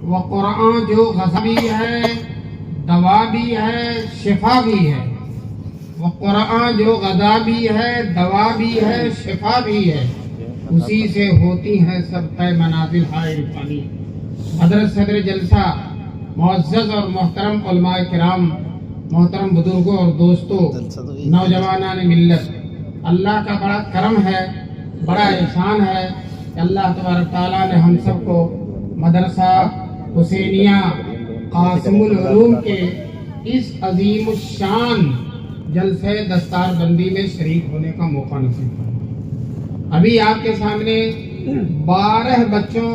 وہ قرآن جو غذا بھی ہے، دوا بھی ہے، شفا بھی ہے۔ وہ قرآن جو غذا بھی ہے، دوا بھی ہے، شفا بھی ہے، اسی سے ہوتی ہیں سب طے منازل ہائے عرفانی۔ حضرت صدر جلسہ معزز اور محترم علماء کرام، محترم بزرگوں اور دوستوں، نوجوانان ملت، اللہ کا بڑا کرم ہے، بڑا احسان ہے کہ اللہ تبارک تعالیٰ نے ہم سب کو مدرسہ حسینیہ قاسم العلوم کے اس عظیم الشان جلسے دستار بندی میں شریک ہونے کا موقع نصیب کیا۔ ابھی آپ کے سامنے 12 بچوں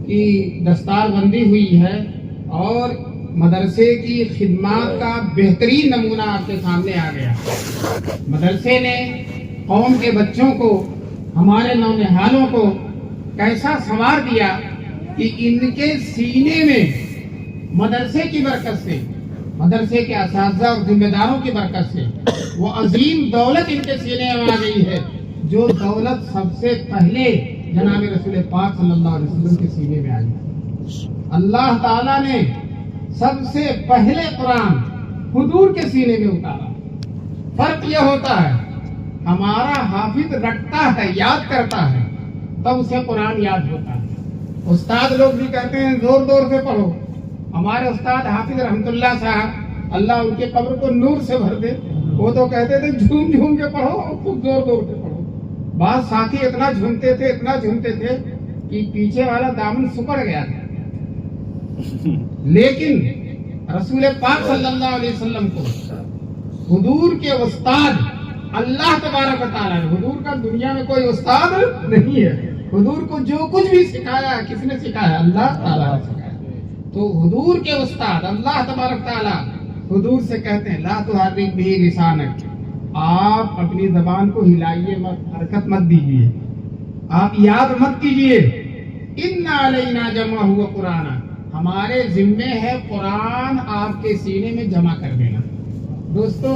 کی دستار بندی ہوئی ہے اور مدرسے کی خدمات کا بہترین نمونہ آپ کے سامنے آ گیا۔ مدرسے نے قوم کے بچوں کو، ہمارے نونہالوں کو کیسا سنوار دیا کہ ان کے سینے میں مدرسے کی برکت سے، مدرسے کے اساتذہ اور ذمہ داروں کی برکت سے وہ عظیم دولت ان کے سینے میں آ گئی ہے، جو دولت سب سے پہلے جناب رسول پاک صلی اللہ علیہ وسلم کے سینے میں آئی۔ اللہ تعالیٰ نے سب سے پہلے قرآن حضور کے سینے میں اتارا۔ فرق یہ ہوتا ہے، ہمارا حافظ رٹتا ہے، یاد کرتا ہے، تب اسے قرآن یاد ہوتا ہے۔ استاد لوگ بھی کہتے ہیں زور زور سے پڑھو۔ ہمارے استاد حافظ رحمت اللہ صاحب، اللہ ان کے قبر کو نور سے بھر دے، وہ تو کہتے تھے جھوم جھوم کے پڑھو اور خوب زور زور سے پڑھو۔ بعض ساتھی اتنا جھومتے تھے کہ پیچھے والا دامن سکڑ گیا تھا۔ لیکن رسول پاک صلی اللہ علیہ وسلم کو حضور کے استاد اللہ تبارک و تعالیٰ نے، حضور کا دنیا میں کوئی استاد نہیں ہے، حضور کو جو کچھ بھی سکھایا کس نے سکھایا؟ اللہ تعالیٰ نے سکھایا۔ تو حضور کے استاد اللہ تبارک تعالیٰ حضور سے کہتے ہیں لا تحرک بہ لسانک، آپ اپنی زبان کو ہلائیے مت، حرکت مت دیجیے، آپ یاد مت کیجیے۔ ان علینا جمعہ قرآن، ہمارے ذمے ہے قرآن آپ کے سینے میں جمع کر دینا۔ دوستو،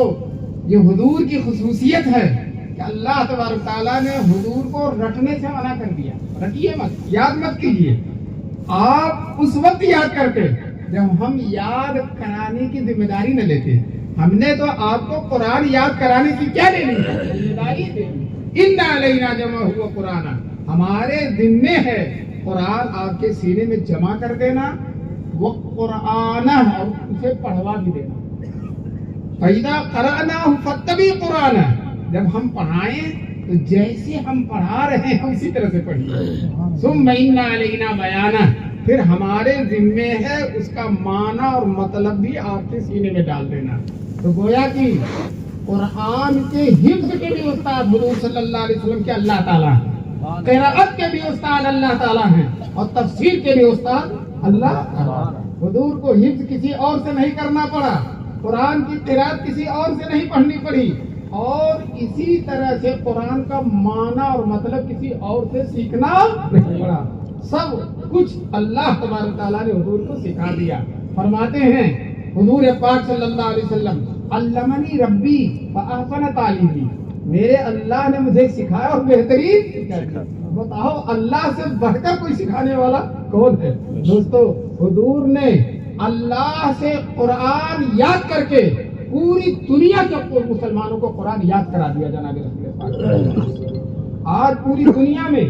یہ حضور کی خصوصیت ہے کہ اللہ تبارک تعالیٰ نے حضور کو رٹنے سے منع کر دیا۔ رٹیے مت، یاد مت کیجیے، آپ اس وقت یاد کرتے جب ہم یاد کرانے کی ذمہ داری نہ لیتے۔ ہم نے تو آپ کو قرآن یاد کرانے کی کیا لینی ہے؟ ذمہ داری دینی۔ ان علینا جمع ہوا قرآن، ہمارے ذمے ہے قرآن آپ کے سینے میں جمع کر دینا، وہ قرآن اور اسے پڑھوا بھی دینا۔ فَإِذَا قَرَأْنَاهُ فَاتَّبِعْ قُرْآنَهُ، جب ہم پڑھائیں تو جیسے ہم پڑھا رہے ہیں اسی طرح سے پڑھیے۔ ثُمَّ إِنَّ عَلَيْنَا بَيَانَهُ، پھر ہمارے ذمے ہے اس کا معنی اور مطلب بھی آپ کے سینے میں ڈال دینا۔ تو گویا کہ قرآن کے حفظ کے بھی استاد حضور صلی اللہ علیہ وسلم کے اللہ تعالیٰ ہیں، قراءت کے بھی استاد اللہ تعالیٰ ہیں، اور تفسیر کے بھی استاد اللہ تعالیٰ ہیں۔ حضور کو حفظ کسی اور سے نہیں کرنا پڑا، قرآن کی قراءت کسی اور سے نہیں پڑھنی پڑی، اور اسی طرح سے قرآن کا معنی اور مطلب کسی اور سے سیکھنا نہیں پڑا۔ سب کچھ اللہ تبارک تعالیٰ نے حضور کو سکھا دیا۔ فرماتے ہیں حضور پاک صلی اللہ علیہ وسلم، علمنی ربی فاحسن تعلیمی، میرے اللہ نے مجھے سکھایا اور بہترین سکھایا۔ بتاؤ اللہ سے بڑھ کر کوئی سکھانے والا کون ہے؟ دوستو، حضور نے اللہ سے قرآن یاد کر کے پوری دنیا کے مسلمانوں کو قرآن یاد کرا دیا جناب رسول پاک۔ آج پوری دنیا میں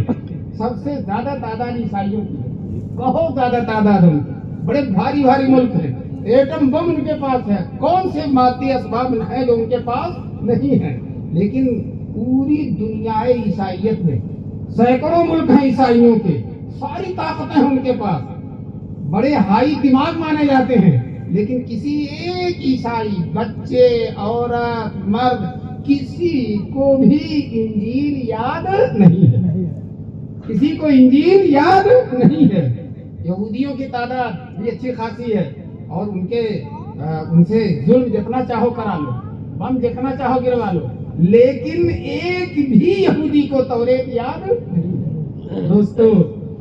سب سے زیادہ تعداد عیسائیوں کی ہے، بہت زیادہ تعداد ہے، بڑے بھاری ملک ہیں، ایٹم بم ان کے پاس ہے، کون سے مادی اسباب ہیں جو ان کے پاس نہیں ہیں، لیکن پوری دنیا عیسائیت میں سینکڑوں ملک ہیں عیسائیوں کے، ساری طاقتیں ہیں ان کے پاس، بڑے ہائی دماغ مانے جاتے ہیں، لیکن کسی ایک عیسائی، بچے، عورت، مرد، کسی کو بھی انجیل یاد نہیں ہے، کسی کو انجیل یاد نہیں ہے۔ یہودیوں کی تعداد بھی اچھی خاصی ہے، اور ان سے ظلم جتنا چاہو کرا لو، بم جتنا چاہو گروا لو، لیکن ایک بھی یہودی کو توریت یاد نہیں ہے۔ دوستو،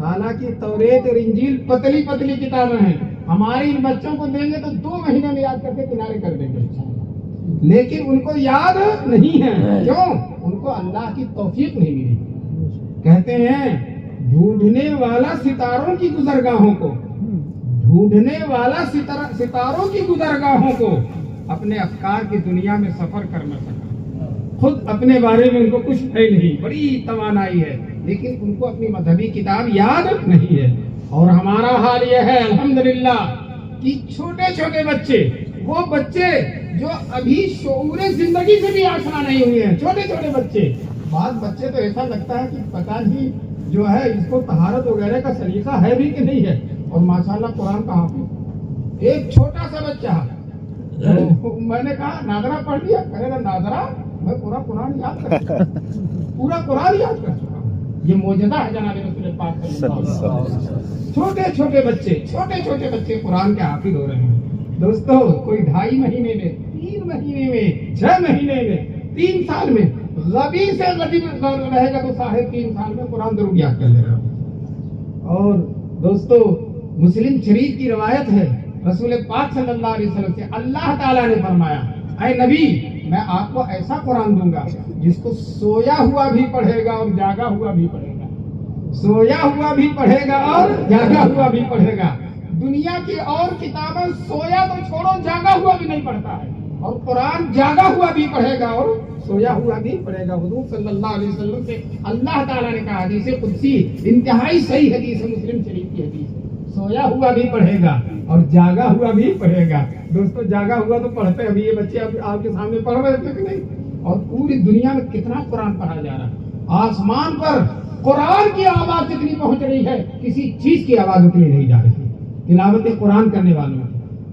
حالانکہ توریت اور انجیل پتلی پتلی کتابیں ہیں، ہمارے ان بچوں کو دیں گے تو 2 مہینے میں یاد کر کے کنارے کر دیں گے، لیکن ان کو یاد نہیں ہے۔ کیوں؟ ان کو اللہ کی توفیق نہیں ملی۔ کہتے ہیں ڈھونڈنے والا ستاروں کی گزرگاہوں کو ڈھونڈنے والا ستاروں کی گزرگاہوں کو اپنے افکار کی دنیا میں سفر کر نہ سکا. خود اپنے بارے میں ان کو کچھ ہے نہیں، بڑی توانائی ہے، لیکن ان کو اپنی مذہبی کتاب یاد نہیں ہے. اور ہمارا حال یہ ہے الحمدللہ کہ چھوٹے چھوٹے بچے، وہ بچے جو ابھی شعور زندگی سے بھی آشنا نہیں ہوئے ہیں، چھوٹے چھوٹے بچے، بعض بچے تو ایسا لگتا ہے کہ پتہ نہیں جو ہے اس کو طہارت وغیرہ کا سلیقہ ہے بھی کہ نہیں ہے. اور ماشاءاللہ قرآن کا حافظ ایک چھوٹا سا بچہ، میں نے کہا ناظرہ پڑھ لیا، کہے گا ناظرہ میں پورا قرآن یاد کر چکا، پورا قرآن یاد کر چکا. یہ معجزہ ہے جناب رسول پاک صلی اللہ علیہ وسلم. چھوٹے چھوٹے بچے قرآن کے حافظ ہو رہے ہیں. دوستو کوئی 2.5 مہینے میں، 3 مہینے میں، 6 مہینے میں، 3 سال میں غبی سے غبی رہے گا تو 3.5 سال میں قرآن ضرور یاد کر لے گا. اور دوستو مسلم شریف کی روایت ہے، رسول پاک صلی اللہ علیہ وسلم سے اللہ تعالیٰ نے فرمایا اے نبی میں آپ کو ایسا قرآن دوں گا جس کو سویا ہوا بھی پڑھے گا اور جاگا ہوا بھی پڑھے گا، سویا ہوا بھی پڑھے گا اور جاگا ہوا بھی پڑھے گا. دنیا کی اور کتابیں سویا تو چھوڑو جاگا ہوا بھی نہیں پڑھتا ہے، اور قرآن جاگا ہوا بھی پڑھے گا اور سویا ہوا بھی پڑھے گا. حضور صلی اللہ علیہ وسلم سے اللہ تعالیٰ نے کہا، حدیث قدسی انتہائی صحیح حدیث ہے، مسلم شریف کی حدیث ہے، سویا ہوا بھی پڑھے گا اور جاگا ہوا بھی پڑھے گا. دوستو جاگا ہوا تو پڑھتے، ابھی یہ بچے آپ کے سامنے پڑھ رہے تھے کہ نہیں؟ اور پوری دنیا میں کتنا قرآن پڑھا جا رہا ہے. آسمان پر قرآن کی آواز جتنی پہنچ رہی ہے، کسی چیز کی آواز اتنی نہیں جا رہی تلاوت قرآن کرنے والوں.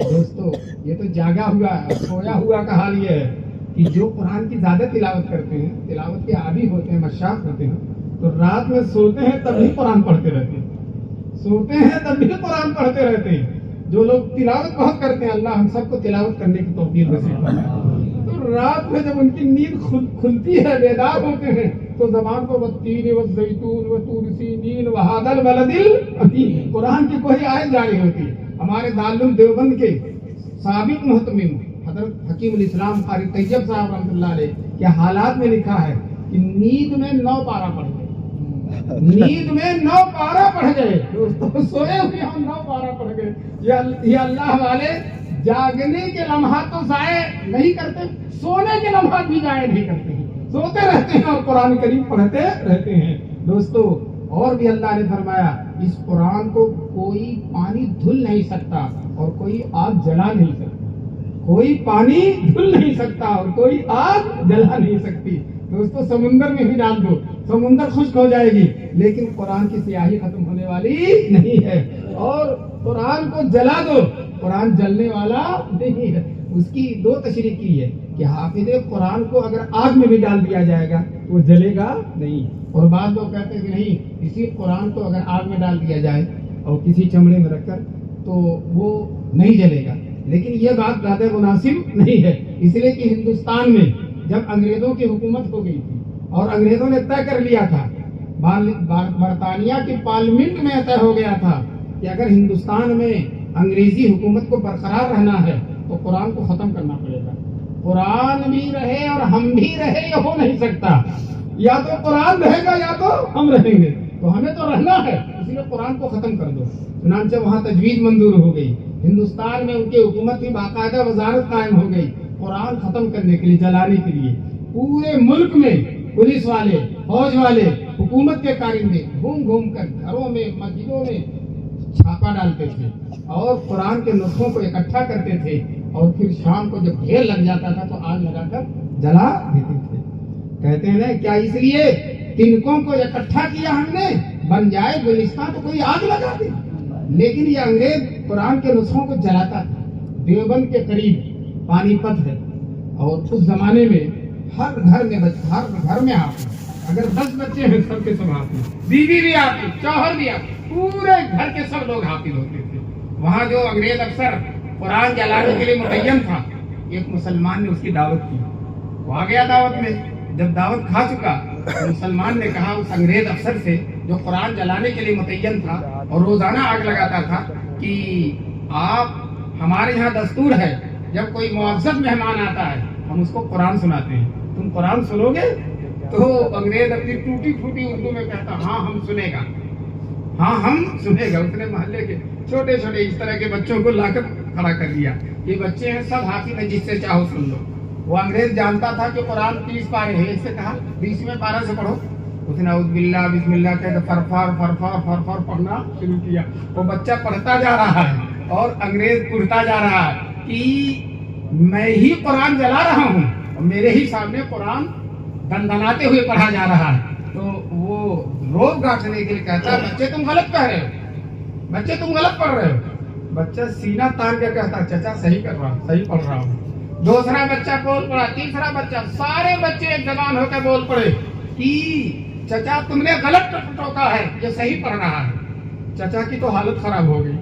دوستو یہ تو جاگا ہوا ہے. سویا ہوا کا حال یہ ہے کہ جو قرآن کی زیادہ تلاوت کرتے ہیں، تلاوت کے عادی ہوتے ہیں، مشاق ہوتے ہیں، تو رات میں سوتے ہیں تب بھی قرآن پڑھتے رہتے ہیں، سوتے ہیں تب بھی قرآن پڑھتے رہتے ہیں. جو لوگ تلاوت بہت کرتے ہیں، اللہ ہم سب کو تلاوت کرنے کی توفیق نصیب فرمائے. تو رات میں جب ان کی نیند کھلتی ہے، بیدار ہوتے ہیں، تو زبان کو والتین والزیتون وطور سینین وہذا البلد الامین قرآن کی کوئی آیت جاری ہوتی ہے. ہمارے دارالعلوم دیوبند کے سابق محتمم حضرت حکیم الاسلام قاری طیب صاحب رحمۃ اللہ علیہ کے حالات میں لکھا ہے کہ نیند میں 9 پارہ پڑھ گئے، نیند میں 9 پارہ پڑھ گئے. دوستو سوئے ہوئے ہم 9 پارہ پڑھ گئے. یہ اللہ والے جاگنے کے لمحات تو ضائع نہیں کرتے، سونے کے لمحات بھی ضائع نہیں کرتے ہیں، سوتے رہتے ہیں اور قرآن کریم پڑھتے رہتے ہیں. دوستو اور بھی اللہ نے فرمایا اس قرآن کو کوئی پانی دھل نہیں سکتا اور کوئی آگ جلا نہیں سکتا، کوئی پانی دھل نہیں سکتا اور کوئی آگ جلا نہیں سکتی. دوستو سمندر میں بھی ڈال دو، سمندر خشک ہو جائے گی، لیکن قرآن کی سیاہی ختم ہونے والی نہیں ہے. اور قرآن کو جلا دو، قرآن جلنے والا نہیں ہے. اس کی 2 تشریح کی ہے کہ حافظ قرآن کو اگر آگ میں بھی ڈال دیا جائے گا تو وہ جلے گا نہیں. اور بعض لوگ کہتے ہیں کہ نہیں، اسی قرآن کو اگر آگ میں ڈال دیا جائے اور کسی چمڑے میں رکھ کر تو وہ نہیں جلے گا. لیکن یہ بات زیادہ مناسب نہیں ہے، اس لیے کہ ہندوستان میں جب انگریزوں کی حکومت ہو گئی تھی اور انگریزوں نے طے کر لیا تھا، برطانیہ کی پارلیمنٹ میں طے ہو گیا تھا کہ اگر ہندوستان میں انگریزی حکومت کو برقرار رہنا ہے تو قرآن کو ختم کرنا پڑے گا. قرآن بھی رہے اور ہم بھی رہے، یہ ہو نہیں سکتا. یا تو قرآن رہے گا یا تو ہم رہیں گے، تو ہمیں تو رہنا ہے، اس لیے قرآن کو ختم کر دو. چنانچہ وہاں تجویز منظور ہو گئی. ہندوستان میں ان کی حکومت کی باقاعدہ وزارت قائم ہو گئی قرآن ختم کرنے کے لیے، جلانے کے لیے. پورے ملک میں پولیس والے، فوج والے، حکومت کے کارندے گھوم گھوم کر گھروں میں، مسجدوں میں چھاپا ڈالتے تھے اور قرآن کے نسخوں کو اکٹھا کرتے تھے، اور پھر شام کو جب ڈھیر لگ جاتا تھا تو آگ لگا کر جلا دیتے تھے. کہتے ہیں نا کیا اس لیے تنکوں کو اکٹھا کیا ہم نے بن جائے گلستان تو کوئی آگ لگا دی. لیکن یہ انگریز قرآن کے نسخوں کو جلاتا تھا. دیوبند کے قریب پانی پت ہے، اور اس زمانے میں ہر گھر میں حافظ، اگر 10 بچے ہیں سب کے سب حافظ، بیوی بھی حافظ، شوہر بھی حافظ، پورے گھر کے سب لوگ حافظ ہوتے تھے. وہاں جو انگریز افسر قرآن جلانے کے لیے متعین تھا، ایک مسلمان نے اس کی دعوت کی. وہ آ گیا دعوت میں. جب دعوت کھا چکا تو مسلمان نے کہا اس انگریز افسر سے جو قرآن جلانے کے لیے متعین تھا اور روزانہ آگ لگاتا تھا کہ آپ، ہمارے یہاں دستور ہے جب کوئی معزز مہمان آتا ہے ہم اس کو قرآن سناتے ہیں، تم قرآن سنو گے؟ تو انگریز اپنی ٹوٹی پھوٹی اردو میں کہتا ہاں ہم سنے گا. ہاں ہم سنے گا. اس نے محلے کے چھوٹے چھوٹے اس طرح کے بچوں کو لا کر کھڑا کر لیا. یہ بچے ہیں سب حافظ ہیں، جس سے چاہو سن لو. وہ انگریز جانتا تھا کہ قرآن 30 پارے ہیں، اس سے کہا 20ویں پارہ سے پڑھو. اس نے اعوذ باللہ بسم اللہ کہہ فرفار فرفار فرفار پڑھنا شروع کیا. وہ بچہ پڑھتا جا رہا ہے اور انگریز پڑھتا جا رہا ہے کہ میں ہی قرآن جلا رہا ہوں اور میرے ہی سامنے قرآن دندناتے ہوئے پڑھا جا رہا ہے. تو وہ روب گاٹنے کے لیے کہتا ہے بچے تم غلط کہہ رہے ہو، بچے تم غلط پڑھ رہے ہو. بچہ سینہ تان کے کہتا چچا صحیح کر رہا ہوں، صحیح پڑھ رہا ہوں. دوسرا بچہ بول پڑا، تیسرا بچہ، سارے بچے ایک زبان ہو کے بول پڑے کہ چچا تم نے غلط ٹوکا ہے، یہ صحیح پڑھ رہا ہے. چچا کی تو حالت خراب ہو گئی.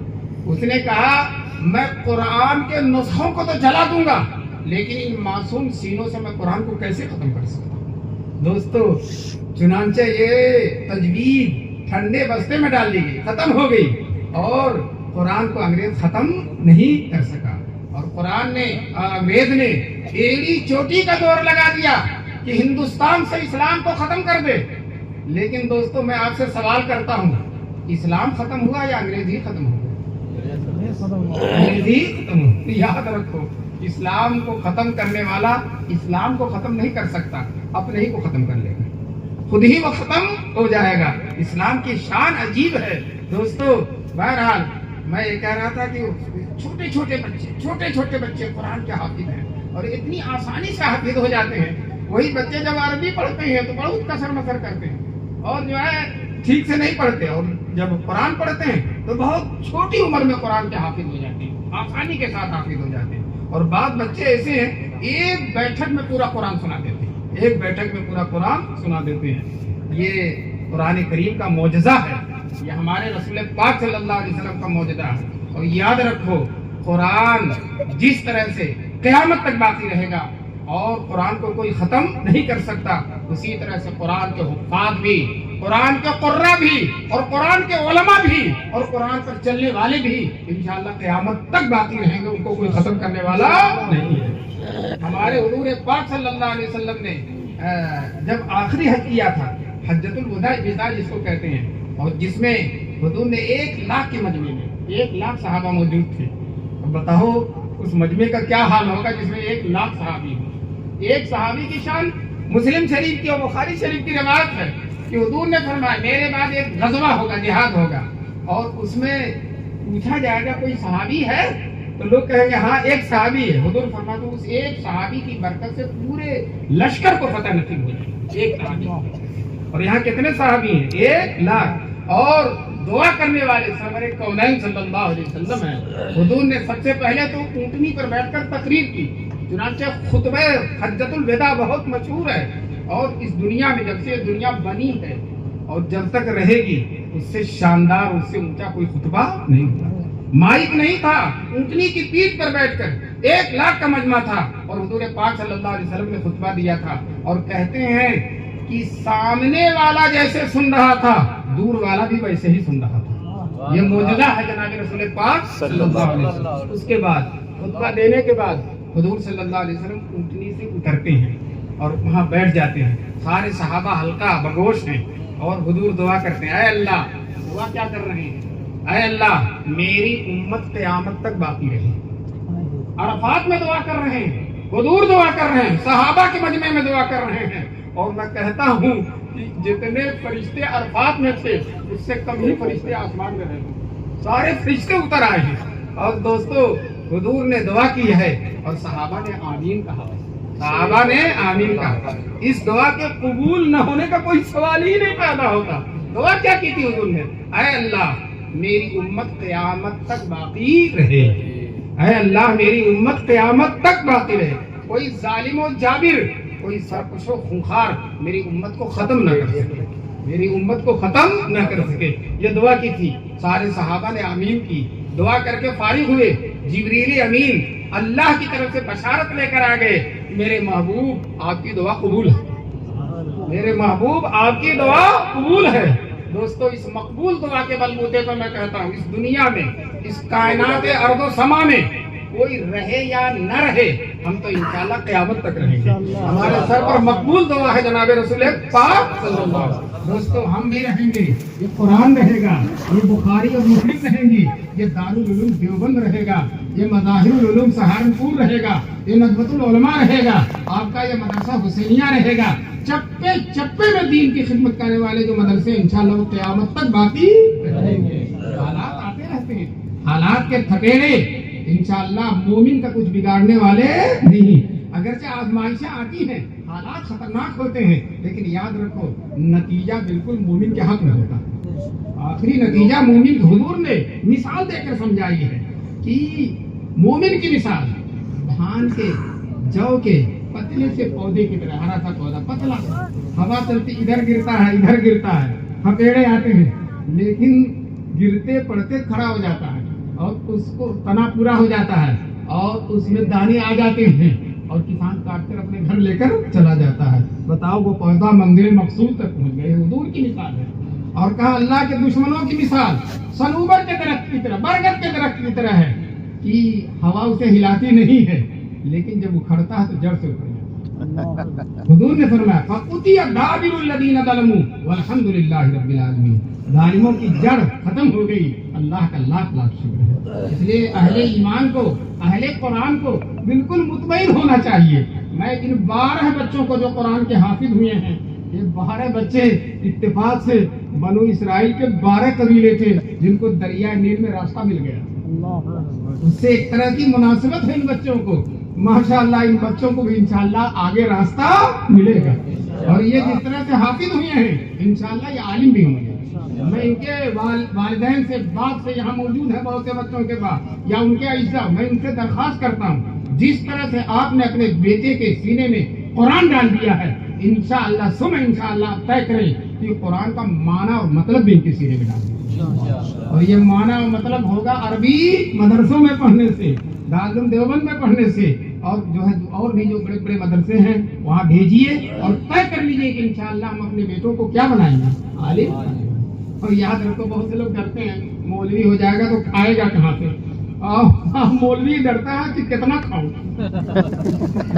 اس نے کہا میں قرآن کے نسخوں کو تو جلا دوں گا لیکن ان معصوم سینوں سے میں قرآن کو کیسے ختم کر سکتا ہوں. دوستو چنانچہ یہ تجوید ٹھنڈے بستے میں ڈال دی گئی، ختم ہو گئی اور قرآن کو انگریز ختم نہیں کر سکا. اور قرآن نے انگریز نے ایڑی چوٹی کا دور لگا دیا کہ ہندوستان سے اسلام کو ختم کر دے. لیکن دوستو میں آپ سے سوال کرتا ہوں، اسلام ختم ہوا یا انگریز ہی ختم ہوا؟ انگریز ہی ختم ہوا. یاد رکھو اسلام کو ختم کرنے والا اسلام کو ختم نہیں کر سکتا، اپنے ہی کو ختم کر لے گا، خود ہی وہ ختم ہو جائے گا. اسلام کی شان عجیب ہے دوستو. بہرحال میں یہ کہہ رہا تھا کہ چھوٹے چھوٹے بچے قرآن کے حافظ ہیں اور اتنی آسانی سے حافظ ہو جاتے ہیں. وہی بچے جب عربی پڑھتے ہیں تو بہت کسر مسر کرتے ہیں اور جو ہے ٹھیک سے نہیں پڑھتے، اور جب قرآن پڑھتے ہیں تو بہت چھوٹی عمر میں قرآن کے حافظ ہو جاتے ہیں، آسانی کے ساتھ حافظ ہو جاتے ہیں. اور بعض بچے ایسے ہیں ایک بیٹھک میں پورا قرآن سنا دیتے ہیں، ایک بیٹھک میں پورا قرآن سنا دیتے ہیں. یہ قرآن کریم کا معجزہ ہے، یہ ہمارے رسول پاک صلی اللہ علیہ وسلم کا معجزہ ہے. اور یاد رکھو قرآن جس طرح سے قیامت تک باقی رہے گا اور قرآن کو کوئی ختم نہیں کر سکتا، اسی طرح سے قرآن کے حفاظ بھی، قرآن کے قرہ بھی اور قرآن کے علماء بھی اور قرآن پر چلنے والے بھی انشاءاللہ قیامت تک باقی رہیں گے، ان کو کوئی ختم کرنے والا نہیں ہے. ہمارے حضور پاک صلی اللہ علیہ وسلم نے جب آخری حج کیا تھا، حجۃ الوداع جس کو کہتے ہیں، اور جس میں حضور نے 1 لاکھ کے مجمع میں 1 لاکھ صحابہ موجود تھے. اب بتاؤ اس مجمع کا کیا حال ہوگا جس میں 1 لاکھ صحابی ہو. ایک صحابی کی شان مسلم شریف کی اور بخاری شریف کی روایت ہے کہ حضور نے فرمایا میرے بعد ایک غزوہ ہوگا، جہاد ہوگا، اور اس میں پوچھا جائے گا کوئی صحابی ہے تو لوگ کہیں گے ہاں ایک صحابی ہے. حضور فرماتے ہیں اس ایک صحابی کی برکت سے پورے لشکر کو فتح نصیب ہو جائے، ایک صحابی. اور یہاں کتنے صحابی ہیں؟ 1 لاکھ. اور دعا کرنے والے سرور کونین صلی اللہ علیہ وسلم ہیں. حضور نے سب سے پہلے تو اونٹنی پر بیٹھ کر تقریر کی، چنانچہ خطبہ حجۃ الوداع بہت مشہور ہے اور اس دنیا میں جب سے دنیا بنی ہے اور جب تک رہے گی اس سے شاندار، اس سے اونچا کوئی خطبہ نہیں ہوا. مائک نہیں تھا، اونٹنی کی پیٹھ پر بیٹھ کر 1 لاکھ کا مجمع تھا اور حضور پاک صلی اللہ علیہ وسلم نے خطبہ دیا تھا. اور کہتے ہیں کہ سامنے والا جیسے سن رہا تھا دور والا بھی ویسے ہی سن رہا تھا. یہ معجزہ ہے جناب رسول پاک صلی اللہ علیہ وسلم. اس کے بعد خطبہ دینے کے بعد حضور صلی اللہ علیہ وسلم اونٹنی سے اترتے ہیں اور وہاں بیٹھ جاتے ہیں. سارے صحابہ حلقہ بگوش ہیں اور حضور دعا کرتے ہیں. اے اللہ، دعا کیا کر رہے ہیں؟ اے اللہ میری امت قیامت تک باقی رہے. عرفات میں دعا کر رہے ہیں، حضور دعا کر رہے ہیں، صحابہ کے مجمع میں دعا کر رہے ہیں. اور میں کہتا ہوں کہ جتنے فرشتے عرفات میں تھے اس سے کم ہی فرشتے آسمان میں رہے. سارے فرشتے اتر آئے ہیں. اور دوستو حضور نے دعا کی ہے اور صحابہ نے آمین کہا. صحابہ نے آمین کہا. اس دعا کے قبول نہ ہونے کا کوئی سوال ہی نہیں پیدا ہوتا. دعا کیا کی تھی حضور نے؟ اے اللہ میری امت قیامت تک باقی رہے. اے اللہ میری امت قیامت تک باقی رہے. کوئی ظالم و جابر، کوئی سرکش و خونخوار میری امت کو ختم نہ کر سکے، میری امت کو ختم نہ کر سکے. یہ دعا کی تھی. سارے صحابہ نے آمین کی. دعا کر کے فارغ ہوئے. جبریل امین اللہ کی طرف سے بشارت لے کر آ گئے، میرے محبوب آپ کی دعا قبول ہے، میرے محبوب آپ کی دعا قبول ہے. دوستو اس مقبول دعا کے بلبوتے پر میں کہتا ہوں اس دنیا میں، اس کائنات ارض و سما میں کوئی رہے یا نہ رہے، ہم تو انشاءاللہ قیامت تک رہیں گے. ہمارے سر پر مقبول دعا ہے جناب رسول پاک صلی اللہ علیہ وسلم. دوستو ہم بھی رہیں گے, یہ قرآن رہے گا, یہ بخاری اور مسلم رہیں گی, یہ دارالعلوم دیوبند رہے گا, یہ مظاہر العلوم سہارنپور رہے گا, یہ ندوۃ العلماء رہے گا, آپ کا یہ مدرسہ حسینیہ رہے گا. چپے چپے میں دین کی خدمت کرنے والے جو مدرسے انشاءاللہ وہ قیامت تک باقی رہیں گے. حالات آتے رہتے ہیں, حالات کے تھپیڑے انشاءاللہ مومن کا کچھ بگاڑنے والے نہیں. اگرچہ آزمائشیں آتی ہیں, حالات خطرناک ہوتے ہیں, لیکن یاد رکھو نتیجہ بالکل مومن کے حق میں ہوتا ہے. آخری نتیجہ مومن حضور نے مثال دے کر سمجھائی ہے کہ مومن کی مثال دھان کے, جو کے پتلے سے پودے کی طرح, ہرا سا پودا پتلا, ہوا چلتی ادھر گرتا ہے ادھر گرتا ہے, تھپیڑے آتے ہیں لیکن گرتے پڑتے کھڑا ہو جاتا ہے اور اس کو تنا پورا ہو جاتا ہے اور اس میں دانے آ جاتے ہیں اور کسان کاٹ کر اپنے گھر لے کر چلا جاتا ہے. بتاؤ وہ پودا منزل مقصود تک پہنچ گئے, حضور کی مثال ہے. اور کہا اللہ کے دشمنوں کی مثال صنوبر کے درخت کی طرح, برگد کے درخت کی طرح ہے کہ ہوا اسے ہلاتی نہیں ہے لیکن جب اکھڑتا ہے تو جڑ سے اکھڑ جاتا ہے. حضور نے فرمایا فَقُطِعَ دَابِرُ الَّذِينَ ظَلَمُوا وَالْحَمْدُ لِلَّهِ رَبِّ الْعَالَمِينَ. ظالموں کی جڑ ختم ہو گئی, اللہ کا لاکھ لاکھ شکر ہے. اس لیے اہل ایمان کو, اہل قرآن کو بالکل مطمئن ہونا چاہیے. میں ان 12 بچوں کو جو قرآن کے حافظ ہوئے ہیں, یہ 12 بچے اتفاق سے بنو اسرائیل کے 12 قبیلے تھے جن کو دریائے نیل میں راستہ مل گیا. اس سے ایک طرح کی مناسبت ہے ان بچوں کو. ماشاءاللہ ان بچوں کو بھی انشاءاللہ آگے راستہ ملے گا. اور یہ جس طرح سے حافظ ہوئے ہیں انشاءاللہ یہ عالم بھی ہوں گے. میں ان کے والدین سے, باپ سے یہاں موجود ہیں بہت سے بچوں کے بعد, یا ان کے اجزاء, میں ان سے درخواست کرتا ہوں جس طرح سے آپ نے اپنے بیٹے کے سینے میں قرآن ڈال دیا ہے انشاءاللہ طے کریں کہ قرآن کا معنی اور مطلب بھی ان کے سینے میں ڈال دیں. اور یہ معنی اور مطلب ہوگا عربی مدرسوں میں پڑھنے سے, دارالعلوم دیوبند میں پڑھنے سے, اور جو ہے اور بھی جو بڑے بڑے مدرسے ہیں وہاں بھیجیے اور طے کر لیجیے کہ انشاءاللہ ہم اپنے بیٹوں کو کیا بنائیں گے, عالم. اور یاد رکھو بہت سے لوگ ڈرتے ہیں مولوی ہو جائے گا تو کھائے گا کہاں سے. مولوی ڈرتا ہے کہ کتنا کھاؤں,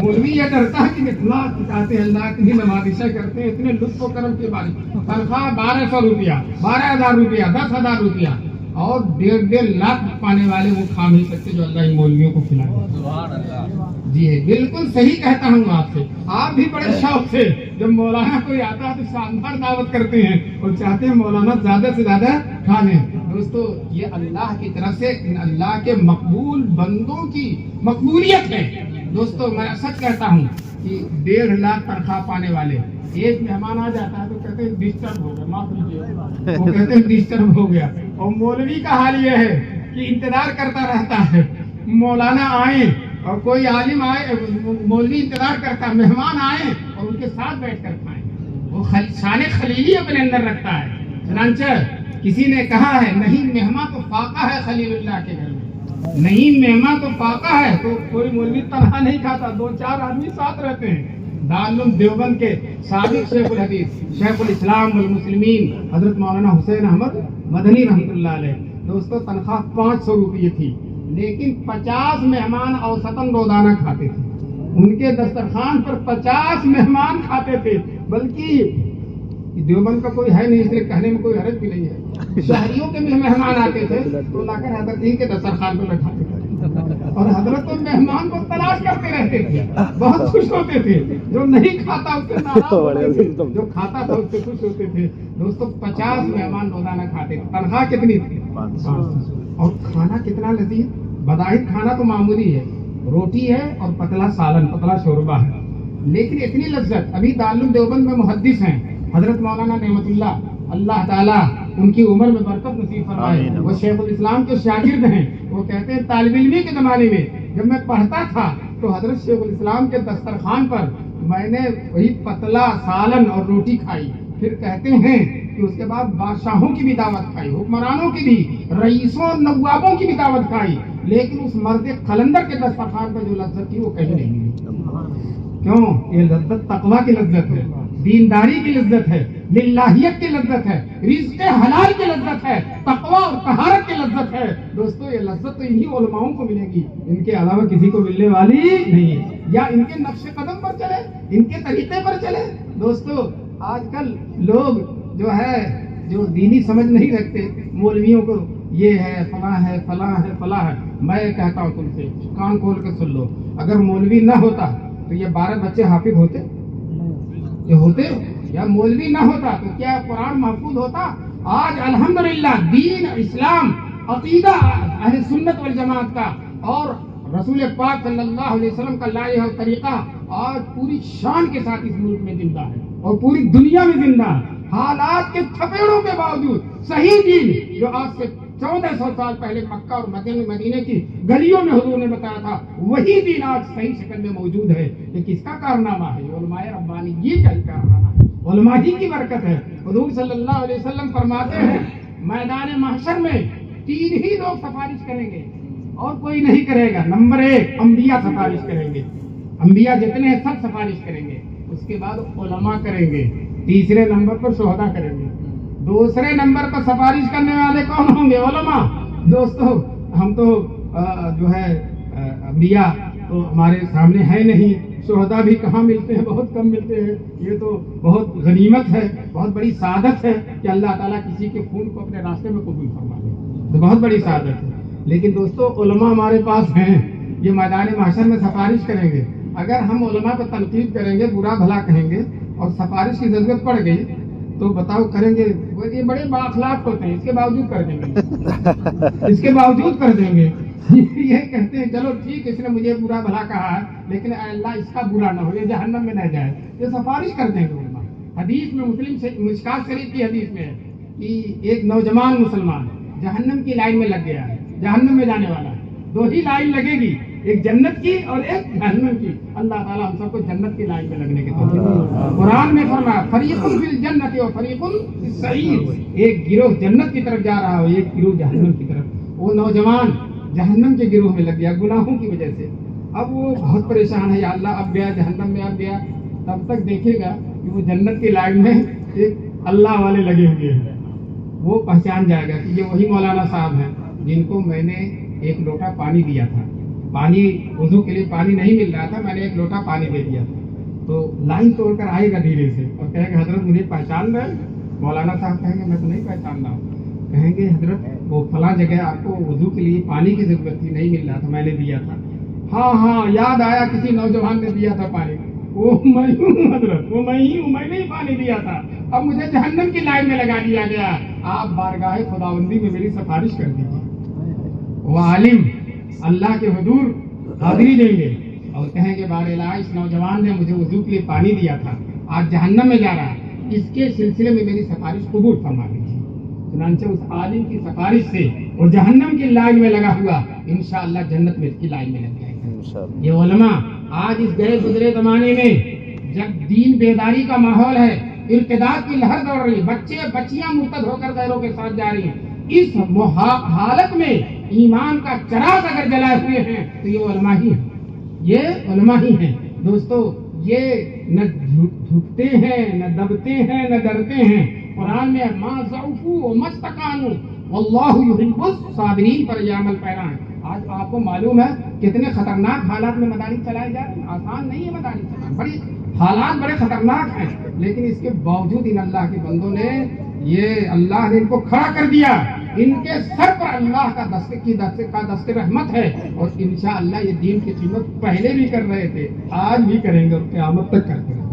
مولوی یہ ڈرتا ہے کہ کتنا چاہتے ہیں, اللہ کی نمازشیں کرتے ہیں, اتنے لطف و کرم کے بارے. تنخواہ 1200 روپیہ, 12,000 روپیہ, 10,000 روپیہ, اور 1.5 لاکھ پانے والے وہ کھا نہیں سکتے جو اللہ ان مولویوں کو کھلائے. جی ہے, بالکل صحیح کہتا ہوں آپ سے. آپ بھی بڑے شوق سے جب مولانا کوئی آتا ہے تو شاندار دعوت کرتے ہیں اور چاہتے ہیں مولانا زیادہ سے زیادہ کھا لیں. دوستو یہ اللہ کی طرف سے اللہ کے مقبول بندوں کی مقبولیت ہے. دوستو میں سچ کہتا ہوں کہ 1.5 لاکھ تنخواہ پانے والے, ایک مہمان آ جاتا ہے تو کہتے ہیں ڈسٹرب ہو گیا, معاف کیجیے, وہ کہتے ہیں ڈسٹرب ہو گیا. اور مولوی کا حال یہ ہے کہ انتظار کرتا رہتا ہے مولانا آئیں اور کوئی عالم آئے, مولوی انتظار کرتا ہے مہمان آئے اور ان کے ساتھ بیٹھ کر کھائیں. وہ شان خلیلی اپنے اندر رکھتا ہے. چنانچہ کسی نے کہا ہے نہیں مہمان تو فاقہ ہے خلیل اللہ کے گھر میں, نہیں مہمان تو فاقہ ہے. تو کوئی مولوی تنہا نہیں کھاتا, 2-4 آدمی ساتھ رہتے ہیں. دارالعلوم دیوبند کے سابق شیخ الحدیث شیخ الاسلام والمسلمین حضرت مولانا حسین احمد مدنی رحمۃ اللہ علیہ. دوستو تنخواہ 500 روپیے تھی لیکن 50 مہمان اوسطاً روزانہ کھاتے تھے. ان کے دسترخوان پر 50 مہمان کھاتے تھے. بلکہ دیوبند کا کوئی ہے نہیں اس لیے کہنے میں کوئی حرج بھی نہیں ہے. شہریوں کے بھی مہمان آتے تھے تو لا کر حضرت جی کے دسترخوان پر بیٹھاتے تھے اور حضرت تو مہمان کو تلاش کرتے رہتے تھے. بہت خوش ہوتے تھے, جو نہیں کھاتا اس سے ناراض ہوتے تھے, جو کھاتا تھا اس سے خوش ہوتے تھے. دوستو 50 مہمان روزانہ کھاتے تھے. تنخواہ کتنی تھی؟ 500. اور کھانا کتنا لذیذ. بظاہر کھانا تو معمولی ہے, روٹی ہے اور پتلا سالن, پتلا شوربہ ہے, لیکن اتنی لذت. ابھی دارالعلوم دیوبند میں محدث ہیں حضرت مولانا نعمت اللہ, اللہ تعالیٰ ان کی عمر میں برکت نصیب فرمائے. وہ شیخ الاسلام کے شاگرد ہیں. وہ کہتے ہیں طالب علمی کے زمانے میں جب میں پڑھتا تھا تو حضرت شیخ الاسلام کے دسترخوان پر میں نے وہی پتلا سالن اور روٹی کھائی. پھر کہتے ہیں کہ اس کے بعد بادشاہوں کی بھی دعوت کھائی, حکمرانوں کی بھی, رئیسوں اور نوابوں کی بھی دعوت کھائی, لیکن اس مرد قلندر کے دسترخوان پر جو لذت تھی وہ کہیں نہیں ملی. کیوں؟ یہ لذت تقویٰ کی لذت ہے, دینداری کی لذت ہے, للہیت کی لذت ہے, رزق حلال کی لذت ہے, تقویٰ اور طہارت کی لذت ہے. ہے دوستو، یہ لذت تو انہی علماؤں کو ملے گی، ان کے علاوہ کسی کو ملنے والی نہیں ہے. یا ان کے نقش قدم پر چلے، ان کے طریقے پر چلے. دوستو آج کل لوگ جو ہے جو دینی سمجھ نہیں رکھتے، مولویوں کو یہ ہے فلاں ہے فلاں ہے فلاں ہے. میں کہتا ہوں تم سے کان کھول کے سن لو، اگر مولوی نہ ہوتا تو یہ 12 بچے حافظ ہوتے؟ یہ ہوتے؟ یا مولوی نہ ہوتا تو کیا قرآن محفوظ ہوتا؟ آج الحمدللہ دین اسلام عقیدہ اہل سنت والجماعت کا اور رسول پاک صلی اللہ علیہ وسلم کا لائحہ اور طریقہ آج پوری شان کے ساتھ اس ملک میں زندہ ہے اور پوری دنیا میں زندہ ہے. حالات کے تھپیڑوں کے باوجود صحیح دین جو آج سے 1400 سال پہلے مکہ اور مدینے کی گلیوں میں حضور نے بتایا تھا، وہی دین آج صحیح شکل میں موجود ہے. یہ کس کا کارنامہ ہے؟ علماء ربانیین کا ہی کارنامہ ہے، علماء ہی کی برکت ہے. حضور صلی اللہ علیہ وسلم فرماتے ہیں میدان محشر میں 3 ہی لوگ سفارش کریں گے اور کوئی نہیں کرے گا. نمبر 1 انبیاء سفارش کریں گے، انبیاء جتنے ہیں سب سفارش کریں گے. اس کے بعد علماء کریں گے. تیسرے نمبر پر شہداء کریں گے. دوسرے نمبر پر سفارش کرنے والے کون ہوں گے؟ علماء. دوستو ہم تو جو ہے انبیاء تو ہمارے سامنے ہے نہیں، شہداء بھی کہاں ملتے ہیں؟ بہت کم ملتے ہیں. یہ تو بہت غنیمت ہے، بہت بڑی سعادت ہے کہ اللہ تعالیٰ کسی کے خون کو اپنے راستے میں قبول فرما لے، تو بہت بڑی سعادت ہے. لیکن دوستو علماء ہمارے پاس ہیں، یہ میدان محشر میں سفارش کریں گے. اگر ہم علماء کو تنقید کریں گے، برا بھلا کہیں گے اور سفارش کی ضرورت پڑ گئی تو بتاؤ کریں گے؟ یہ بڑے بااخلاق ہوتے ہیں، اس کے باوجود کر دیں گے، اس کے باوجود کر دیں گے. یہ کہتے ہیں چلو ٹھیک ہے، اس نے مجھے برا بھلا کہا ہے لیکن اے اللہ اس کا برا نہ ہو، یہ جہنم میں نہ جائے. یہ سفارش کر دیں گے علماء. حدیث میں مسلم سے مشکات شریف کی حدیث میں ہے کہ ایک نوجوان مسلمان جہنم کی لائن میں لگ گیا ہے، جہنم میں جانے والا ہے. 2 ہی لائن لگے گی، ایک جنت کی اور ایک جہنم کی. اللہ تعالیٰ ہم سب کو جنت کی لائن میں لگنے کے توفیق. قرآن میں فرمایا فریق فی الجنت و فریق فی السعیر، ایک گروہ جنت کی طرف جا رہا ہو، ایک گروہ جہنم کی طرف. وہ نوجوان جہنم کے گروہ میں لگ گیا گناہوں کی وجہ سے. اب وہ بہت پریشان ہے، یا اللہ اب گیا جہنم میں، اب گیا. تب تک دیکھے گا کہ وہ جنت کی لائن میں ایک اللہ والے لگے ہوئے ہیں. وہ پہچان جائے گا کہ یہ وہی مولانا صاحب ہیں جن کو میں نے 1 لوٹا پانی دیا تھا. پانی وضو کے لیے پانی نہیں مل رہا تھا، میں نے 1 لوٹا پانی دے دیا تھا. تو لائن توڑ کر آئے گا دھیرے سے اور کہے گا حضرت مجھے پہچان رہے؟ مولانا صاحب کہیں گے میں تو نہیں پہچان رہا ہوں. کہیں گے حضرت وہ فلاں جگہ آپ کو وضو کے لیے پانی کی ضرورت تھی، نہیں مل رہا تھا، میں نے دیا تھا. ہاں یاد آیا کسی نوجوان نے دیا تھا پانی. وہ میں ہوں حضرت، وہ میں ہی ہوں، میں نے ہی پانی دیا تھا. اب مجھے جہنم کی لائن میں لگا دیا گیا. آپ بارگاہ خداوندی میں میری سفارش کر دیجیے. وہ عالم اللہ کے حضور حاضری دیں گے اور کہیں گے بار الہ اس نوجوان نے مجھے وضو کے لیے پانی دیا تھا، آج جہنم میں جا رہا ہے، اس کے سلسلے میں میری سفارش قبول فرما دیجیے. چنانچہ اس عالم کی سفارش سے وہ جہنم کی لائن میں لگا ہوا انشاءاللہ جنت میں کی لائن میں لگ جائے گا. یہ علماء آج اس گئے گزرے زمانے میں جب دین بیداری کا ماحول ہے، ارتداد کی لہر دوڑ رہی، بچے بچیاں مرتد ہو کر غیروں کے ساتھ جا رہی ہیں، اس حالت میں ایمان کا چراغ اگر جلائے ہوئے ہیں تو یہ علماء ہی ہیں، یہ علماء ہی ہیں. دوستو یہ نہ جھکتے ہیں، نہ دبتے ہیں، نہ ڈرتے ہیں. قرآن میں ما ضعفوا وما استکانوا واللہ یحب الصابرین پر یہ عمل پیرا ہے. آج آپ کو معلوم ہے کتنے خطرناک حالات میں مدارس چلائے جا رہے ہیں. آسان نہیں ہے مدارس چلانا، بڑی حالات بڑے خطرناک ہیں، لیکن اس کے باوجود ان اللہ کے بندوں نے یہ اللہ نے ان کو کھڑا کر دیا. ان کے سر پر اللہ کا دست رحمت ہے اور انشاءاللہ یہ دین کی خدمت پہلے بھی کر رہے تھے، آج بھی کریں گے اور قیامت تک کرتے رہیں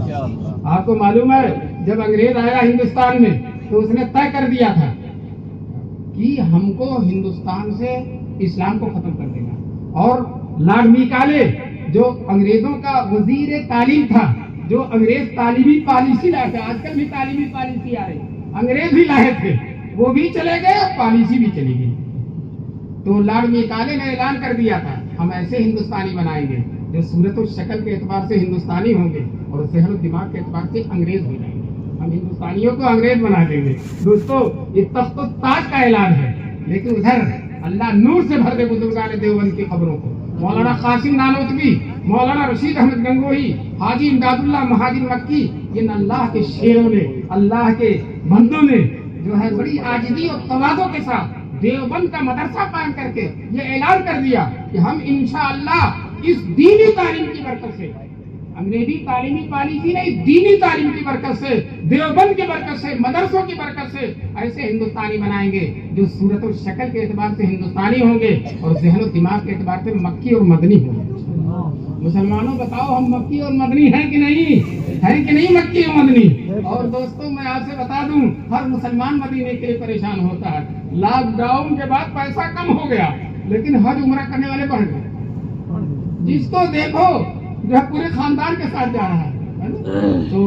گے. آپ کو معلوم ہے جب انگریز آیا ہندوستان میں تو اس نے طے کر دیا تھا کہ ہم کو ہندوستان سے اسلام کو ختم کر دینا. اور لارڈ میکالے جو انگریزوں کا وزیر تعلیم تھا، جو انگریز تعلیمی پالیسی لائے تھے، آج کل بھی تعلیمی پالیسی آ رہی، انگریز بھی لائے تھے، وہ بھی چلے گئے، پالیسی بھی چلی گئی. تو لارڈ میکالے نے اعلان کر دیا تھا ہم ایسے ہندوستانی بنائیں گے جو صورت و شکل کے اعتبار سے ہندوستانی ہوں گے اور ذہن و دماغ کے اعتبار سے انگریز ہو جائیں گے. ہم ہندوستانیوں کو انگریز بنا دیں گے. دوستو یہ تخت و تاج کا اعلان ہے، لیکن ادھر اللہ نور سے بھر دے بزرگان دیوبند کی خبروں کو. مولانا قاسم نانوتوی، مولانا رشید احمد گنگوہی، حاجی امداد اللہ مہاجر مکی، ان اللہ کے شیروں نے، اللہ کے بندوں نے جو ہے بڑی عاجزی اور تواضع کے ساتھ دیوبند کا مدرسہ قائم کر کے یہ اعلان کر دیا کہ ہم انشاءاللہ اس دینی تعلیم کی برکت سے، انگریزی تعلیمی پالیسی نہیں، دینی تعلیم کی برکت سے، دیوبند کی برکت سے، مدرسوں کی برکت سے ایسے ہندوستانی بنائیں گے جو صورت و شکل کے اعتبار سے ہندوستانی ہوں گے اور ذہن و دماغ کے اعتبار سے مکی اور مدنی ہوں گے۔ مسلمانوں بتاؤ ہم مکی اور مدنی ہیں کہ نہیں مکی اور مدنی؟ اور دوستوں میں آپ سے بتا دوں ہر مسلمان مدینے کے لیے پریشان ہوتا ہے۔ لاک ڈاؤن کے بعد پیسہ کم ہو گیا لیکن حج عمرہ کرنے والے بڑھ گئے۔ جس کو دیکھو جو پورے خاندان کے ساتھ جا رہا ہے، تو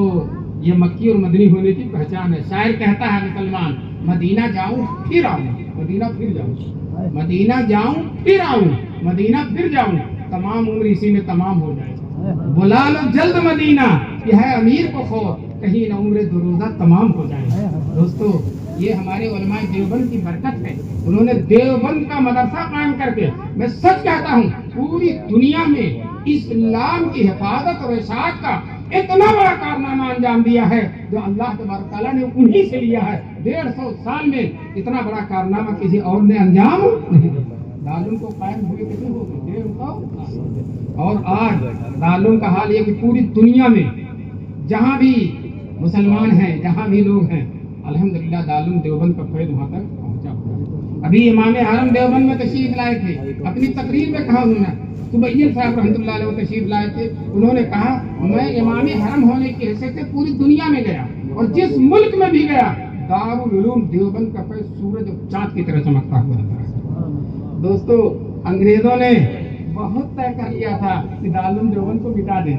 یہ مکی اور مدنی ہونے کی پہچان ہے۔ شاعر کہتا ہے مسلمان، مدینہ جاؤں پھر آؤں، مدینہ پھر جاؤں، مدینہ جاؤں پھر آؤں، مدینہ پھر جاؤں، تمام عمر اسی میں تمام ہو جائے، بلا لو جلد مدینہ، یہ ہے امیر کو خوف کہیں نہ عمر دروزہ تمام ہو جائے۔ دوستو یہ ہمارے علماء دیوبند کی برکت ہے، انہوں نے دیوبند کا مدرسہ قائم کر کے، میں سچ کہتا ہوں پوری دنیا میں اسلام کی حفاظت اور اشاعت کا اتنا بڑا کارنامہ انجام دیا ہے جو اللہ تبارک تعالیٰ نے انہی سے لیا ہے۔ 150 سال میں اتنا بڑا کارنامہ کسی اور نے انجام نہیں دیا۔ دارالعلوم کو قائم ہوئے کتنے ہو گئے؟ 150 سال۔ اور آج دارالعلوم کا حال یہ کہ پوری دنیا میں جہاں بھی مسلمان ہیں، جہاں بھی لوگ ہیں، الحمدللہ دارالعلوم دیوبند کا فیض وہاں تک پہنچا ہوا ہے۔ ابھی امام حرم دیوبند میں تشریف لائے تھے، اپنی تقریر میں کہا انہوں نے، سبیل صاحب رحمۃ اللہ علیہ تشریف لائے تھے، انہوں نے کہا میں امام حرم ہونے کی حیثیت سے پوری دنیا میں گیا اور جس ملک میں بھی گیا دارالعلوم دیوبند کا فیض سورج اور چاند کی طرح چمکتا ہوا نظر آیا۔ دوستو انگریزوں نے بہت طے کر لیا تھا کہ دارالعلوم دیوبند کو مٹا دیں،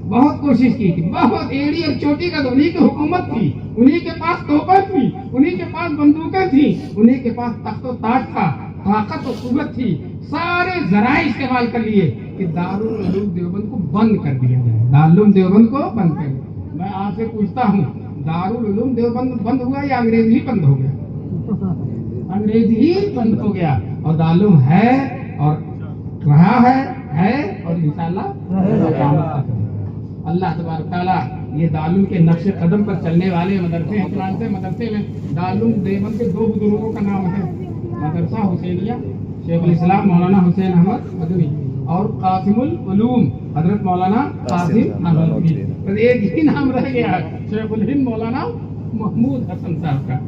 بہت کوشش کی تھی، بہت ایڑی اور چوٹی کا انہی کی حکومت تھی، انہی کے پاس توپیں تھی، انہی کے پاس بندوقیں تھیں، انہی کے پاس تخت و تاج تھا، طاقت و قوت تھی، سارے ذرائع استعمال کر لیے کہ دارالعلوم دیوبند کو بند کر دیا جائے، دارالعلوم دیوبند کو بند کر دیا۔ میں آپ سے پوچھتا ہوں دارالعلوم دیوبند بند ہوا یا انگریز ہی بند ہو گیا؟ انگریز ہی بند ہو گیا، اور دارالعلوم ہے اور رہا ہے اور انشاءاللہ اللہ تبارک تعالیٰ یہ دارالعلوم کے نقش قدم پر چلنے والے مدرسے ہیں۔ چنانچہ مدرسے میں دارالعلوم دیوبند کے 2 بزرگوں کا نام ہے، مدرسہ حسینیہ شیخ الاسلام مولانا حسین احمد مدنی اور قاسم العلوم حضرت مولانا قاسم احمد مدنی۔ ایک ہی نام رہ گیا ہے شیخ الہند مولانا محمود حسن صاحب کا۔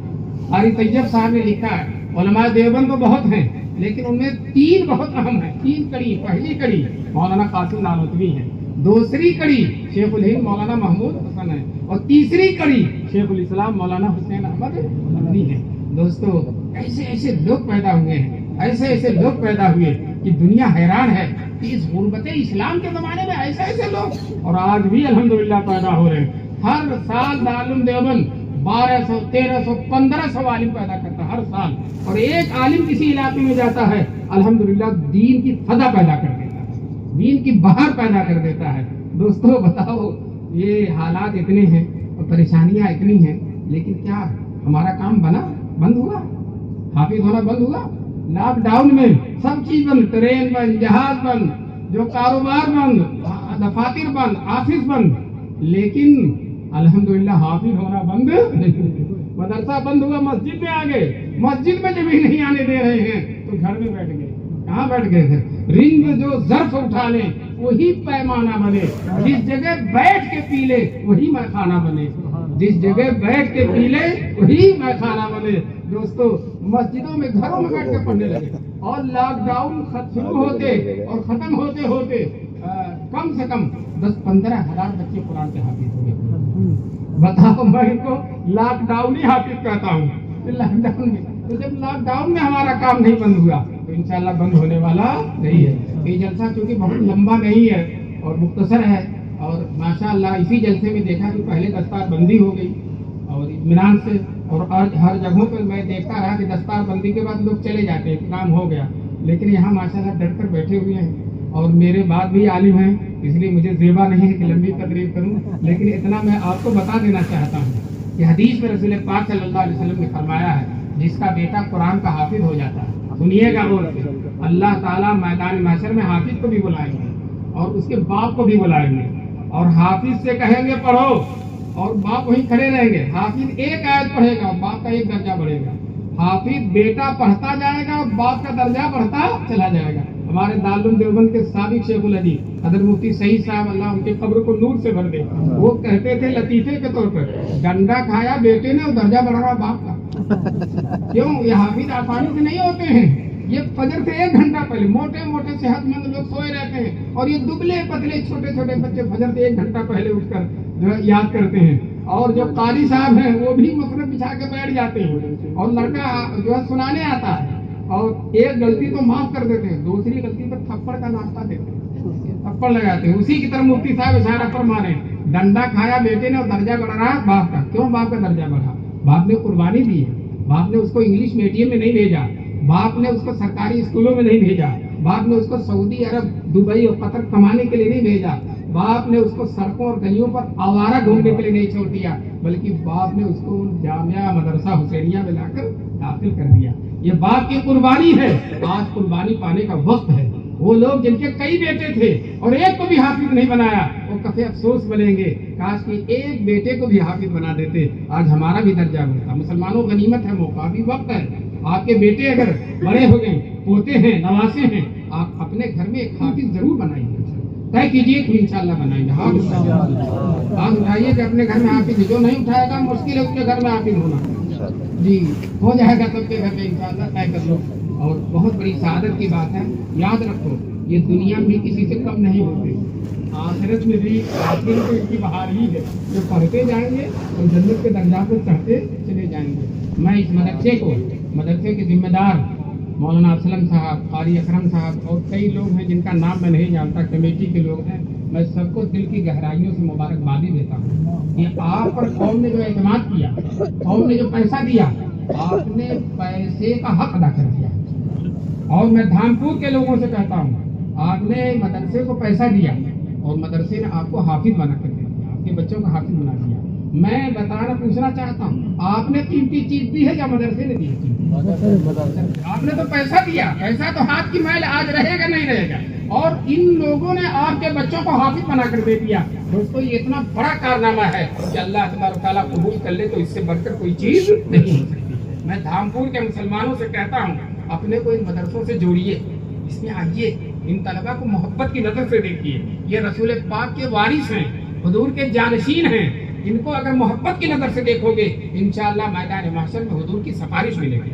قاری طیب صاحب نے لکھا ہے علماء دیوبند تو بہت ہیں لیکن ان میں 3 بہت اہم ہیں، 3 کڑی۔ پہلی کڑی مولانا قاسم نانوتوی ہے، دوسری کڑی شیخ الہند مولانا محمود حسن ہے، اور تیسری کڑی شیخ الاسلام مولانا حسین احمد مدنی ہے۔ دوستو ایسے لوگ پیدا ہوئے ہیں، ایسے لوگ پیدا ہوئے کہ دنیا حیران ہے کہ اس غربت اسلام کے زمانے میں ایسے لوگ، اور آج بھی الحمدللہ پیدا ہو رہے ہیں۔ ہر سال دارالعلوم دیوبند 1200 1300 1500 عالم پیدا کرتا ہے ہر سال، اور ایک عالم کسی علاقے میں جاتا ہے الحمدللہ دین کی فضا پیدا کر دیتا ہے، دین کی بہار پیدا کر دیتا ہے۔ دوستو بتاؤ یہ حالات اتنے ہیں اور پریشانیاں اتنی ہیں، لیکن کیا ہمارا کام بند ہوا؟ حافظ ہونا بند ہوا؟ لاک ڈاؤن میں سب چیز بند، ٹرین بند، جہاز بند، جو کاروبار بند، دفاتر بند، آفس بند، لیکن الحمدللہ حافظ ہونا بند نہیں۔ مدرسہ بند ہوا، مسجد میں آ گئے، مسجد میں جب ہی نہیں آنے دے رہے ہیں تو گھر میں بیٹھ گئے۔ کہاں بیٹھ گئے تھے؟ رنگ جو ظرف اٹھا لیں وہی پیمانہ بنے، جس جگہ بیٹھ کے پی لے وہی میخانہ بنے، جس جگہ بیٹھ کے پی لے وہی میخانہ بنے۔ دوستو مسجدوں میں گھروں میں بیٹھ کے پڑھنے لگے، اور لاک ڈاؤن شروع ہوتے اور ختم ہوتے ہوتے کم سے کم 10-15 ہزار بچے قرآن کے حافظ ہو گئے۔ بتاؤ میں ان کو لاک ڈاؤن ہی حافظ کہتا ہوں۔ لاک ڈاؤن میں تو جب لاک ڈاؤن میں ہمارا کام نہیں بند ہوا تو انشاءاللہ بند ہونے والا نہیں ہے۔ یہ جلسہ چونکہ بہت لمبا نہیں ہے اور مختصر ہے، اور ماشاءاللہ اسی جلسے میں دیکھا کہ پہلے دستار بندی ہو گئی اور اطمینان سے، اور ہر جگہوں پہ میں دیکھتا رہا کہ دستار بندی کے بعد لوگ چلے جاتے ہیں، کام ہو گیا، لیکن یہاں ماشاءاللہ ڈٹ کر بیٹھے ہوئے ہیں، اور میرے بعد بھی عالم ہیں، اس لیے مجھے زیبا نہیں ہے کہ لمبی تقریر کروں، لیکن اتنا میں آپ کو بتا دینا چاہتا ہوں کہ حدیث میں رسول پاک صلی اللہ علیہ وسلم نے فرمایا ہے جس کا بیٹا قرآن کا حافظ ہو جاتا ہے، سنیے گا غور سے، اللہ تعالیٰ میدان محشر میں حافظ کو بھی بلائیں گے اور اس کے باپ کو بھی بلائیں گے، اور حافظ سے کہیں گے پڑھو، اور باپ وہیں کھڑے رہیں گے۔ حافظ ایک آیت پڑھے گا، باپ کا ایک درجہ بڑھے گا۔ حافظ بیٹا پڑھتا جائے گا اور باپ کا درجہ بڑھتا چلا جائے گا. ہمارے دارالعلوم دیوبند کے سابق شیخ الحدیث حضرت مفتی سعید صاحب اللہ ان کی قبر کو نور سے بھر دے, وہ کہتے تھے لطیفے کے طور پر, ڈنڈا کھایا بیٹے نے اور درجہ بڑھا رہا باپ کا. کیوں؟ یہ حافظ آسانی سے نہیں ہوتے ہیں. یہ فجر سے 1 گھنٹہ پہلے موٹے موٹے صحت مند لوگ سوئے رہتے ہیں, اور یہ دبلے پتلے چھوٹے چھوٹے بچے فجر سے 1 گھنٹہ پہلے اٹھ کر جو ہے یاد کرتے ہیں. اور جو قاری صاحب ہیں وہ بھی مصحف بچھا کے بیٹھ جاتے ہیں, اور لڑکا جو ہے سنانے آتا ہے, اور ایک غلطی تو معاف کر دیتے ہیں, دوسری غلطی پر تھپڑ کا ناشتہ دیتے ہیں, تھپڑ لگاتے ہیں. اسی کی طرف مفتی صاحب اشارہ فرما رہے ہیں, ڈنڈا کھایا بیٹے نے اور درجہ بڑھ رہا باپ کا. کیوں باپ کا درجہ بڑھا؟ باپ نے قربانی دی ہے, باپ نے اس کو انگلش میڈیم میں نہیں بھیجا, باپ نے اس کو سرکاری اسکولوں میں نہیں بھیجا, باپ نے اس کو سعودی عرب دبئی اور قطر کمانے کے لیے نہیں بھیجا, باپ نے اس کو سڑکوں اور گلیوں پر آوارہ گھومنے کے لیے نہیں چھوڑ دیا, بلکہ باپ نے اس کو جامعہ مدرسہ حسینیہ میں لا کر داخل کر دیا. یہ باپ کی قربانی ہے. آج قربانی پانے کا وقت ہے. وہ لوگ جن کے کئی بیٹے تھے اور ایک کو بھی حافظ نہیں بنایا, وہ کافی افسوس بنیں گے. کاش کہ ایک بیٹے کو بھی حافظ بنا دیتے, آج ہمارا بھی درجہ بڑھتا. مسلمانوں غنیمت ہے, موقع بھی وقت ہے. آپ کے بیٹے اگر بڑے ہو گئے, پوتے ہیں, نواسے ہیں, آپ اپنے گھر میں ایک حافظ ضرور بنائیں گے. طے کیجیے کہ انشاءاللہ بنائیں گے. ہاتھ اٹھائیے کہ اپنے گھر میں حافظ, جو نہیں اٹھائے گا مشکل ہے اس کے گھر میں حافظ ہونا. جی ہو جائے گا سب کے گھر میں انشاءاللہ, طے کر لو. اور بہت بڑی سعادت کی بات ہے, یاد رکھو یہ دنیا میں کسی سے کم نہیں ہوتے, آخرت میں بھی آخر کو اس کی بہار ہی ہے. جو پڑھتے جائیں گے اور جنت کے درجات پر چڑھتے چلے جائیں گے. میں اس مدرسے کے ذمہ دار مولانا اسلم صاحب, قاری اکرم صاحب اور کئی لوگ ہیں جن کا نام میں نہیں جانتا, کمیٹی کے لوگ ہیں, میں سب کو دل کی گہرائیوں سے مبارکبادی دیتا ہوں کہ آپ پر قوم نے جو اعتماد کیا, قوم نے جو پیسہ دیا, آپ نے پیسے کا حق ادا کر دیا. اور میں دھامپور کے لوگوں سے کہتا ہوں, آپ نے مدرسے کو پیسہ دیا اور مدرسے نے آپ کو حافظ بنا کر دیا, آپ کے بچوں کو حافظ بنا دیا. میں پوچھنا چاہتا ہوں, آپ نے قیمتی چیز دی ہے یا مدرسے نے دی ہے؟ آپ نے تو پیسہ دیا, پیسہ تو ہاتھ کی میل آج رہے گا نہیں رہے گا, اور ان لوگوں نے آپ کے بچوں کو حافظ بنا کر دے دیا. دوستو یہ اتنا بڑا کارنامہ ہے کہ اللہ تبارک و تعالیٰ قبول کر لے تو اس سے بڑھ کر کوئی چیز نہیں ہو سکتی. میں دھامپور کے مسلمانوں سے کہتا ہوں, اپنے کو ان مدرسوں سے جوڑیے, اس میں آئیے, ان طلبا کو محبت کی نظر سے دیکھیے. یہ رسول پاک کے وارث ہیں, حضور کے جانشین ہیں, ان کو اگر محبت کی نظر سے دیکھو گے انشاءاللہ میدان محشر میں حضور کی سفارش ملے گی.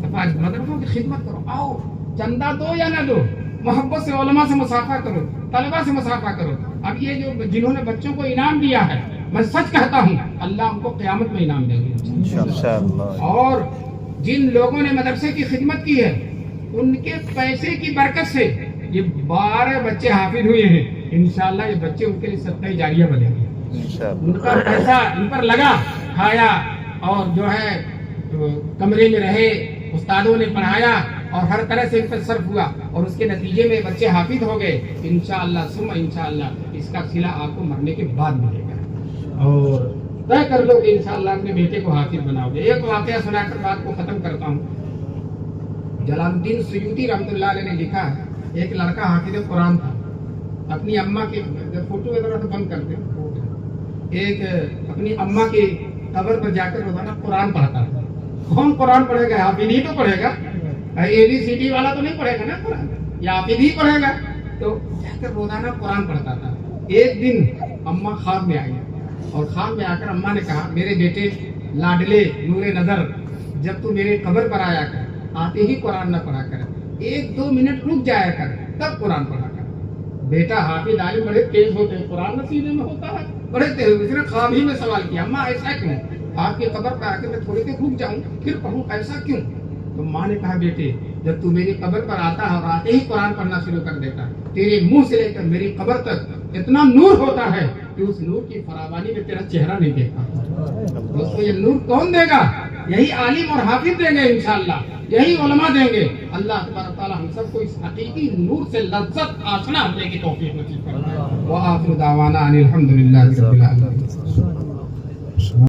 سفارش, مدرسوں کی خدمت کرو, آؤ, چندہ دو یا نہ دو, محبت سے علماء سے مصافحہ کرو, طلبا سے مصافحہ کرو. اب یہ جو جنہوں نے بچوں کو انعام دیا ہے, میں سچ کہتا ہوں اللہ ان کو قیامت میں انعام دیں گے. اور جن لوگوں نے مدرسے کی خدمت کی ہے, ان کے پیسے کی برکت سے یہ 12 بچے حافظ ہوئے ہیں. انشاءاللہ یہ بچے ان کے لیے صدقہ جاریہ بنے گے. ان کا پیسہ ان پر لگا, کھایا, اور جو ہے کمرے میں رہے, استادوں نے پڑھایا, اور ہر طرح سے ان پر صرف ہوا, اور اس کے نتیجے میں بچے حافظ ہو گئے. انشاءاللہ ثم انشاءاللہ اس کا صلہ آپ کو مرنے کے بعد ملے گا. اور طے کر لو کہ انشاءاللہ اپنے بیٹے کو حافظ بناؤ گے. ایک واقعہ سنا کر بات کو ختم کرتا ہوں. جلال الدین سیوطی رحمۃ اللہ علیہ نے لکھا ہے, ایک لڑکا حافظ قرآن تھا. اپنی اماں کے فوٹو وغیرہ تو بند کرتے ہیں, ایک اپنی اماں کی قبر پر جا کر روزانہ قرآن پڑھتا تھا. کون قرآن پڑھے گا؟ حافظ ہی تو پڑھے گا. ABCD والا تو نہیں پڑھے گا نا قرآن, یا حافظ ہی پڑھے گا. تو جا کر روزانہ قرآن پڑھتا تھا. ایک دن اماں خواب میں آئی, اور خواب میں آ کر اماں نے کہا, میرے بیٹے لاڈلے نور نظر, جب تو میرے قبر پر آیا کر, آتے ہی قرآن نہ پڑھا کر, 1-2 منٹ رک جایا کر, تب قرآن پڑھا کر. بیٹا حافظ عالم بڑے تیز ہوتے ہیں, قرآن نصیبے میں ہوتا ہے, بڑے تیز. اس نے خواب ہی میں سوال کیا, اماں ایسا کیوں؟ آپ کی قبر پر آ کے میں تھوڑی دیر رک جاؤں پھر پڑھوں, ایسا کیوں؟ تو ماں نے کہا, بیٹے جب تو میری قبر پر آتا ہے اور آتے ہی قرآن پڑھنا شروع کر دیتا ہے, تیرے منہ سے لے کر میری قبر تک اتنا نور ہوتا ہے کہ اس نور کی فراوانی میں تیرا چہرہ نہیں دیکھتا. دوستو یہ نور کون دے گا؟ یہی عالم اور حافظ دیں گے انشاءاللہ, یہی علماء دیں گے. اللہ تبارک تعالیٰ ہم سب کو اس حقیقی نور سے لذت آشنا ہونے کی توفیق نصیب فرمائے. وآخر دعوانا ان الحمدللہ رب العالمین.